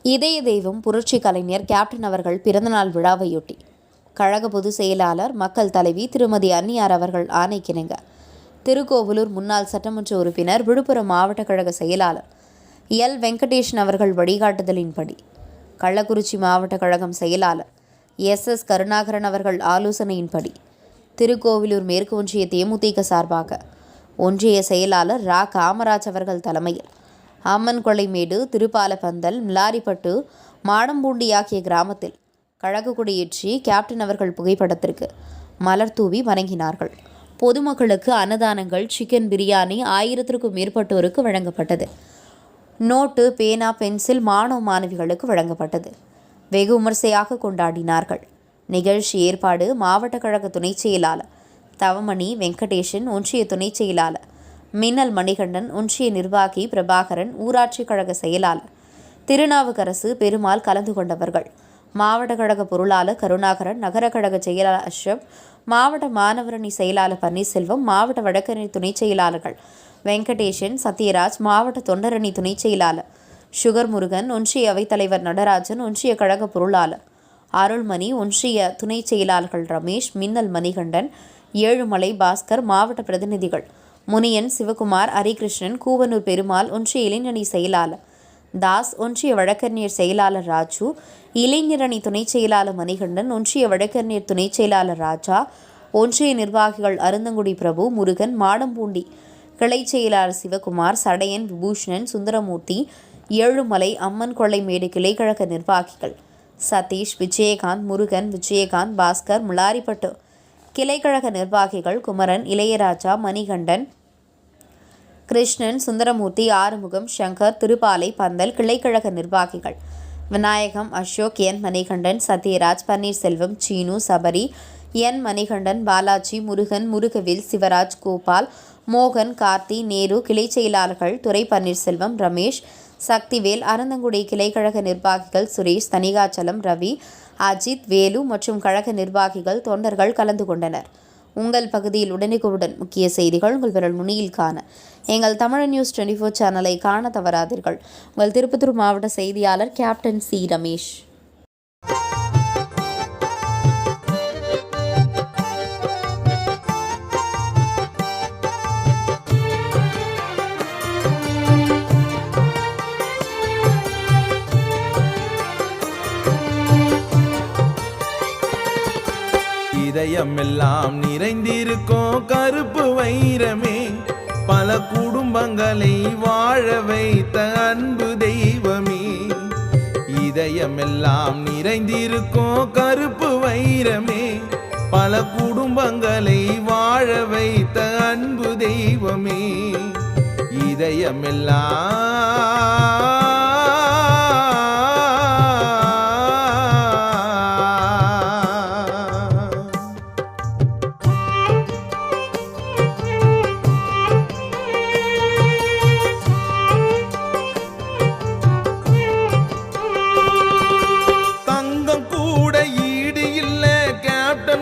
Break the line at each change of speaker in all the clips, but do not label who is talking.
இதய தெய்வம் புரட்சி கலைஞர் கேப்டன் அவர்கள் பிறந்தநாள் விழாவையொட்டி கழக பொதுச் செயலாளர் மக்கள் தலைவி திருமதி அன்னியார் அவர்கள் ஆணைக்கிணங்க திருக்கோவிலூர் முன்னாள் சட்டமன்ற உறுப்பினர் விழுப்புரம் மாவட்ட கழக செயலாளர் எல் வெங்கடேஷன் அவர்கள் வழிகாட்டுதலின்படி கள்ளக்குறிச்சி மாவட்ட கழகம் செயலாளர் எஸ் கருணாகரன் அவர்கள் ஆலோசனையின்படி திருக்கோவிலூர் மேற்கு ஒன்றிய தேமுதிக சார்பாக ஒன்றிய செயலாளர் ரா காமராஜ் அவர்கள் தலைமையில் அம்மன் கொள்ளைமேடு, திருப்பாலப்பந்தல், மிலாரிப்பட்டு, மாடம்பூண்டி ஆகிய கிராமத்தில் கழக கொடியேற்றி கேப்டன் அவர்கள் புகைப்படத்திற்கு மலர் தூவி வணங்கினார்கள். பொதுமக்களுக்கு அன்னதானங்கள், சிக்கன் பிரியாணி 1000க்கும் மேற்பட்டோருக்கு வழங்கப்பட்டது. நோட்டு, பேனா, பென்சில் மாணவ மாணவிகளுக்கு வழங்கப்பட்டது. வெகு விமர்சையாக கொண்டாடினார்கள். நிகழ்ச்சி ஏற்பாடு மாவட்ட கழக துணைச் செயலாளர் தவமணி வெங்கடேஷன், ஒன்றிய துணைச் செயலாளர் மின்னல் மணிகண்டன், ஒன்றிய நிர்வாகி பிரபாகரன், ஊராட்சி கழக செயலாளர் திருநாவுக்கரசு பெருமாள் கலந்து கொண்டவர்கள். மாவட்ட கழக பொருளாளர் கருணாகரன், நகர கழக செயலாளர் அஷ்ரப், மாவட்ட மாணவரணி செயலாளர் பன்னீர்செல்வம், மாவட்ட வழக்கறிஞை துணைச் செயலாளர்கள் வெங்கடேஷன், சத்யராஜ், மாவட்ட தொண்டரணி துணைச் செயலாளர் சுகர் முருகன், ஒன்றிய அவைத்தலைவர் நடராஜன், ஒன்றிய கழக பொருளாளர் அருள்மணி, ஒன்றிய துணைச் செயலாளர்கள் ரமேஷ், மின்னல் மணிகண்டன், ஏழுமலை பாஸ்கர், மாவட்ட பிரதிநிதிகள் முனியன், சிவகுமார், ஹரிகிருஷ்ணன், கூவனூர் பெருமாள், ஒன்றிய இளைஞரணி செயலாளர் தாஸ், ஒன்றிய வழக்கறிஞர் செயலாளர் ராஜு, இளைஞரணி துணைச் செயலாளர் மணிகண்டன், ஒன்றிய வழக்கறிஞர் துணைச் செயலாளர் ராஜா, ஒன்றிய நிர்வாகிகள் அருந்தங்குடி பிரபு, முருகன், மாடம்பூண்டி கிளைச் செயலாளர் சிவகுமார், சடையன், விபூஷணன், சுந்தரமூர்த்தி, ஏழுமலை அம்மன் கொள்ளைமேடு கிளைக்கழக நிர்வாகிகள் சதீஷ், விஜயகாந்த், முருகன், விஜயகாந்த், பாஸ்கர், முலாரிப்பட்டு கிளைக்கழக நிர்வாகிகள் குமரன், இளையராஜா, மணிகண்டன், கிருஷ்ணன், சுந்தரமூர்த்தி, ஆறுமுகம், சங்கர், திருப்பாலை பந்தல் கிளைக்கழக நிர்வாகிகள் விநாயகம், அசோக், என் மணிகண்டன், சத்யராஜ், பன்னீர்செல்வம், சீனு, சபரி, என் மணிகண்டன், பாலாஜி, முருகன், முருகவேல், சிவராஜ், கோபால், மோகன், கார்த்தி, நேரு கிளைச் செயலாளர்கள் துரை பன்னீர்செல்வம், ரமேஷ், சக்திவேல், அறந்தங்குடி கிளைக்கழக நிர்வாகிகள் சுரேஷ், தனிகாச்சலம், ரவி, அஜித், வேலு மற்றும் கழக நிர்வாகிகள், தொண்டர்கள் கலந்து கொண்டனர். உங்கள் பகுதியில் உடனுக்குடன் முக்கிய செய்திகள் உங்கள் விரல் நுனியில் காண எங்கள் தமிழ் நியூஸ் 24 சேனலை காண தவறாதீர்கள். உங்கள் திருப்பத்தூர் மாவட்ட செய்தியாளர் கேப்டன் சி. ரமேஷ்.
இதயமெல்லாம் நிறைந்திருக்கும் கருப்பு வைரமே, பல குடும்பங்களை வாழ வைத்த அன்பு தெய்வமே. இதயமெல்லாம் நிறைந்திருக்கும் கருப்பு வைரமே, பல குடும்பங்களை வாழ வைத்த அன்பு தெய்வமே. இதயமெல்லாம்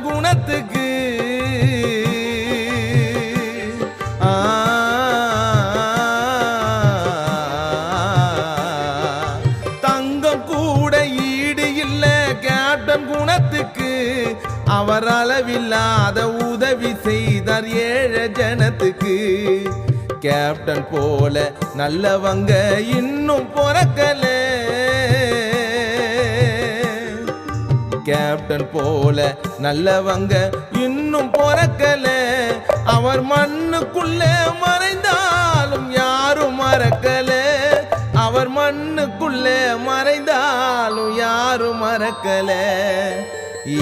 குணத்துக்கு தங்கம் கூட ஈடு இல்ல கேப்டன் குணத்துக்கு. அவர் அளவில்லாத உதவி செய்தார் ஏழை ஜனத்துக்கு. கேப்டன் போல நல்லவங்க இன்னும் பிறக்கல. கேப்டன் போல நல்லவங்க இன்னும் பிறக்கல. அவர் மண்ணுக்குள்ள மறைந்தாலும் யாரும் மறக்கல. அவர் மண்ணுக்குள்ள மறைந்தாலும் யாரும் மறக்கல.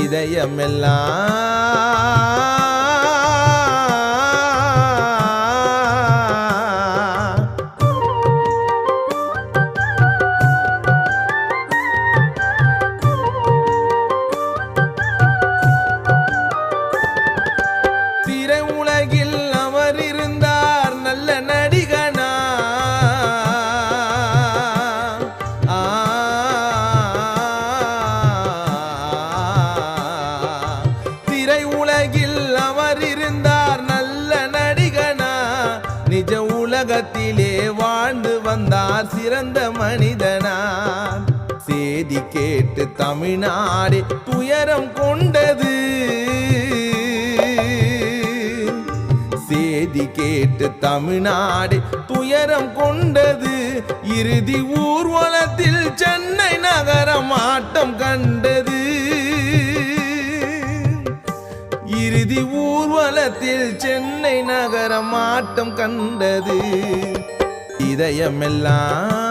இதயமெல்லாம் நிஜ உலகத்திலே வாழ்ந்து வந்தார் சிறந்த மனிதனா. சேதி கேட்டு தமிழ்நாடு துயரம் கொண்டது. சேதி கேட்டு தமிழ்நாடு துயரம் கொண்டது. இறுதி ஊர்வலத்தில் சென்னை நகரம் ஆட்டம் கண்டது. இறுதி ஊர்வலத்தில் சென்னை நகரம் ஆட்டம் கண்டது. இதயமெல்லாம்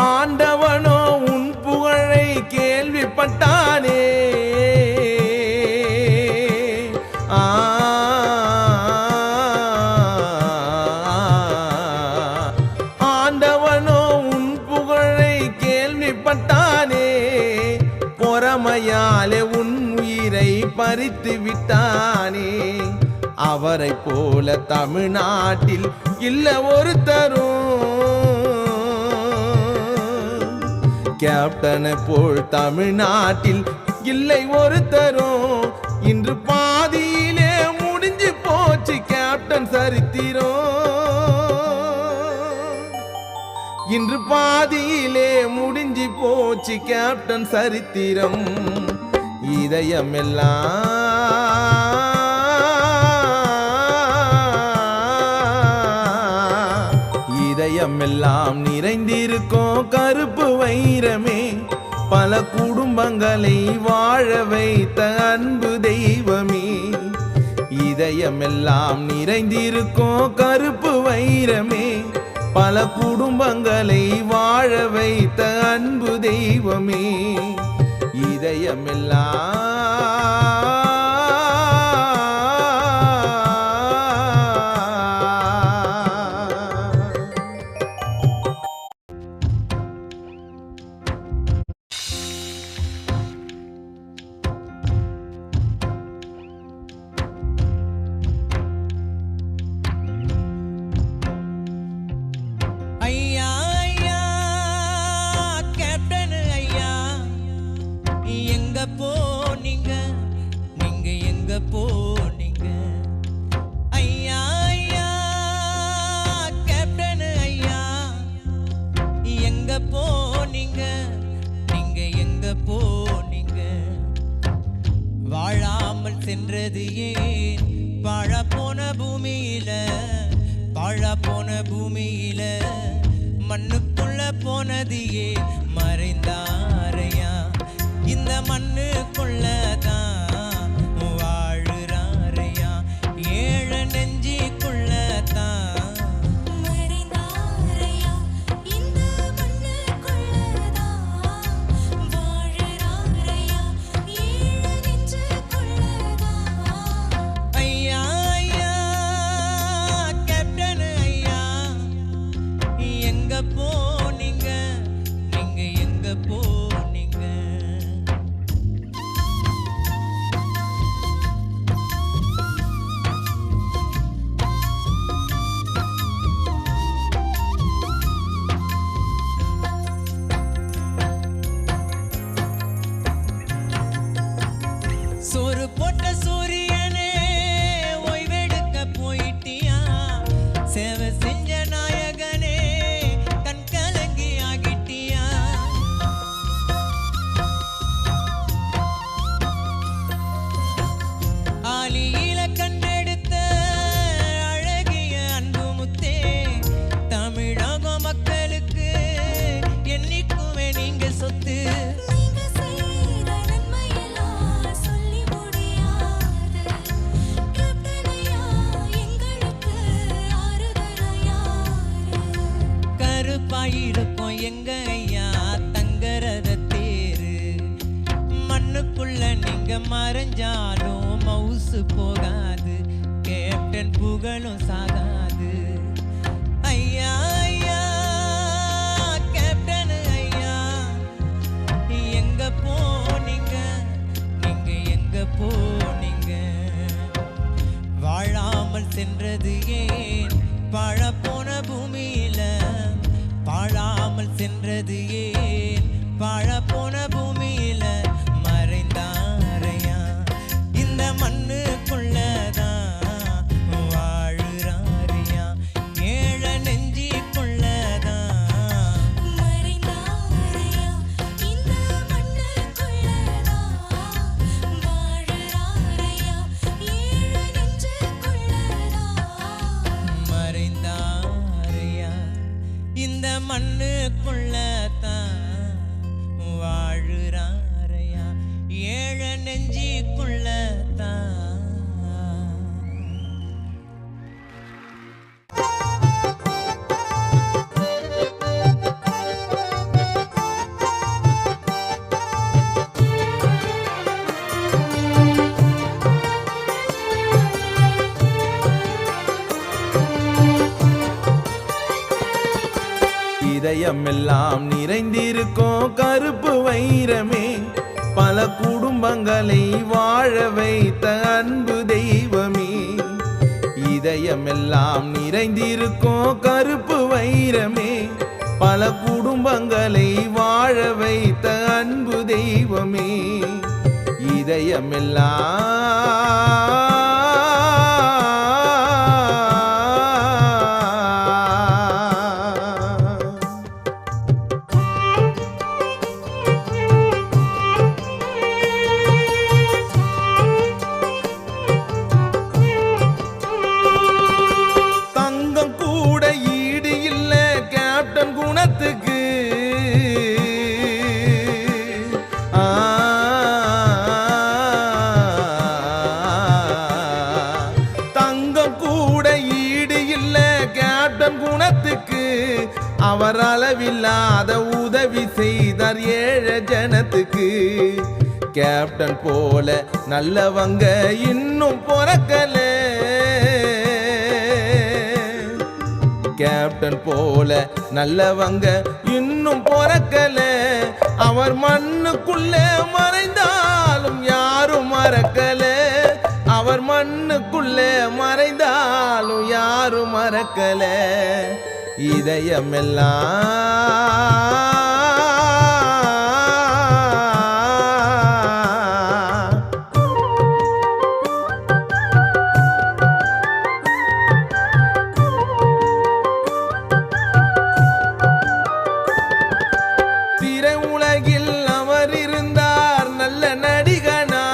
ஆண்டவனோ உன் புகழை கேள்விப்பட்டானே. ஆண்டவனோ உன் புகழை கேள்விப்பட்டானே. பொறாமையாலே உன் உயிரை பறித்து விட்டானே. அவரை போல தமிழ்நாட்டில் இல்ல ஒருத்தரும். கேப்டனை போல் தமிழ்நாட்டில் இல்லை ஒருத்தரும். இன்று பாதியிலே முடிஞ்சு போச்சு கேப்டன் சரித்திரம். இன்று பாதியிலே முடிஞ்சு போச்சு கேப்டன் சரித்திரம். இதயமெல்லாம் நிறைந்திருக்கும் கருப்பு வைரமே. பல குடும்பங்களை வாழ வைத்த அன்பு தெய்வமே. இதயமெல்லாம் நிறைந்திருக்கும் கருப்பு வைரமே. பல குடும்பங்களை வாழ வைத்த அன்பு தெய்வமே. இதயமெல்லாம்
போனீங்க நீங்க எங்க போனீங்க? ஐயா ஐயா கேப்டன் ஐயா எங்க போனீங்க நீங்க எங்க போனீங்க? வாழாமல் சென்றது ஏன்? வாழ போன பூமியில மண்ணுக்குள்ள போனது ஏன்? மறைந்தாரையா இந்த மண்ணுக்குள்ளதான் வாழுறாரையா. ஏழ நெஞ்சிக்குள்ளதான்
மறைந்தாரையா இந்த மண்ணுக்குள்ளதான் வாழுறாரையா. ஏழ நெஞ்சிக்குள்ளதான்.
ஐயா ஐயா கேப்டன் ஐயா எங்க போனீங்க நீங்க எங்க போனீங்க? சோறு போட்ட சூரியனே ஓய்வெடுக்க போயிட்டியா? சேவை செஞ்ச நாயகனே கண் கலங்கி ஆகிட்டியா? ஆலியில கண்டெடுத்த அழகிய அன்பு முத்தே, தமிழக மக்களுக்கு என்னைக்குமே நீங்க சொத்து.
நீங்க செய்த நன்மையெல்லாம் சொல்லி முடியாது. கேப்டனையா எங்களுக்கு ஆறுதலையா?
கருப்பாயிருக்கும் எங்க ஐயா தங்கரத தேரு. மண்ணுக்குள்ள நீங்க மறைஞ்சாலும் மவுசு போகாது. கேப்டன் புகழும் சாகாது. ஐயா ஐயா கேப்டன் ஐயா எங்க போனீங்க நீங்க எங்க போனீங்க? வாழாமல் சென்றது ஏன்? வாழ போன பூமியில வாழாமல் சென்றது ஏன் வாழப்போன பூமியில மறைந்தாரையா இந்த மண்ணுக்குள்ளதான் வாழுறாரியா ஏழ நெஞ்சிக்குள்ளதான்
மறைந்தாரையா இந்த மண்ணுக்குள்ளதான் வாழுறாரையா ஏழு நெஞ்சுக்குள்ளதான்
மறைந்தாரையா இந்த மண்ணுக்குள்ளதான் வாழுறாரையா ஏழ நெஞ்சிக்குள்ளதான்
இதயமெல்லாம் நிறைந்திருக்கும் கருப்பு வைரமே பல குடும்பங்களை வாழ வைத்த அன்பு தெய்வமே இதயமெல்லாம் நிறைந்திருக்கும் கருப்பு வைரமே பல குடும்பங்களை வாழ வைத்த அன்பு தெய்வமே இதயமெல்லாம் தங்கம் கூட ஈடு இல்ல கேப்டன் குணத்துக்கு தங்கம் கூட ஈடு இல்ல கேப்டன் குணத்துக்கு அவர் அளவில்லாத உதவி செய்தார் ஏழ ஜனத்துக்கு கேப்டன் போல நல்லவங்க இன்னும் பிறக்கல கேப்டன் போல நல்லவங்க இன்னும் பிறக்கல அவர் மண்ணுக்குள்ளே மறைந்தாலும் யாரும் மறக்கல அவர் மண்ணுக்குள்ளே மறைந்தாலும் யாரும் மறக்கல இதயமெல்லாம் திரை உலகில் அவர் இருந்தார் நல்ல நடிகனா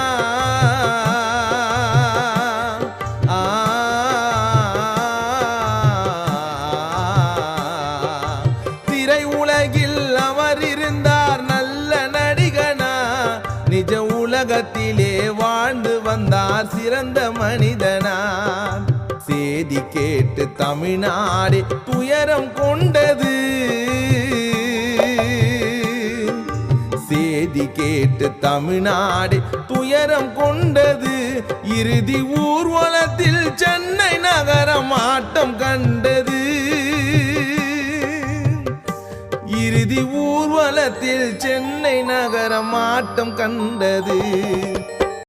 திரை உலகில் அவர் இருந்தார் நல்ல நடிகனா நிஜ உலகத்திலே வாழ்ந்து வந்தார் சிறந்த மனிதனார் செய்தி கேட்டு தமிழ்நாடு துயரம் கொண்டது செய்தி கேட்டு தமிழ்நாடு துயரம் கொண்டது இறுதி ஊர்வலத்தில் சென்னை நகரம் ஆட்டம் கண்டது இறுதி ஊர்வலத்தில் சென்னை நகரம் ஆட்டம் கண்டது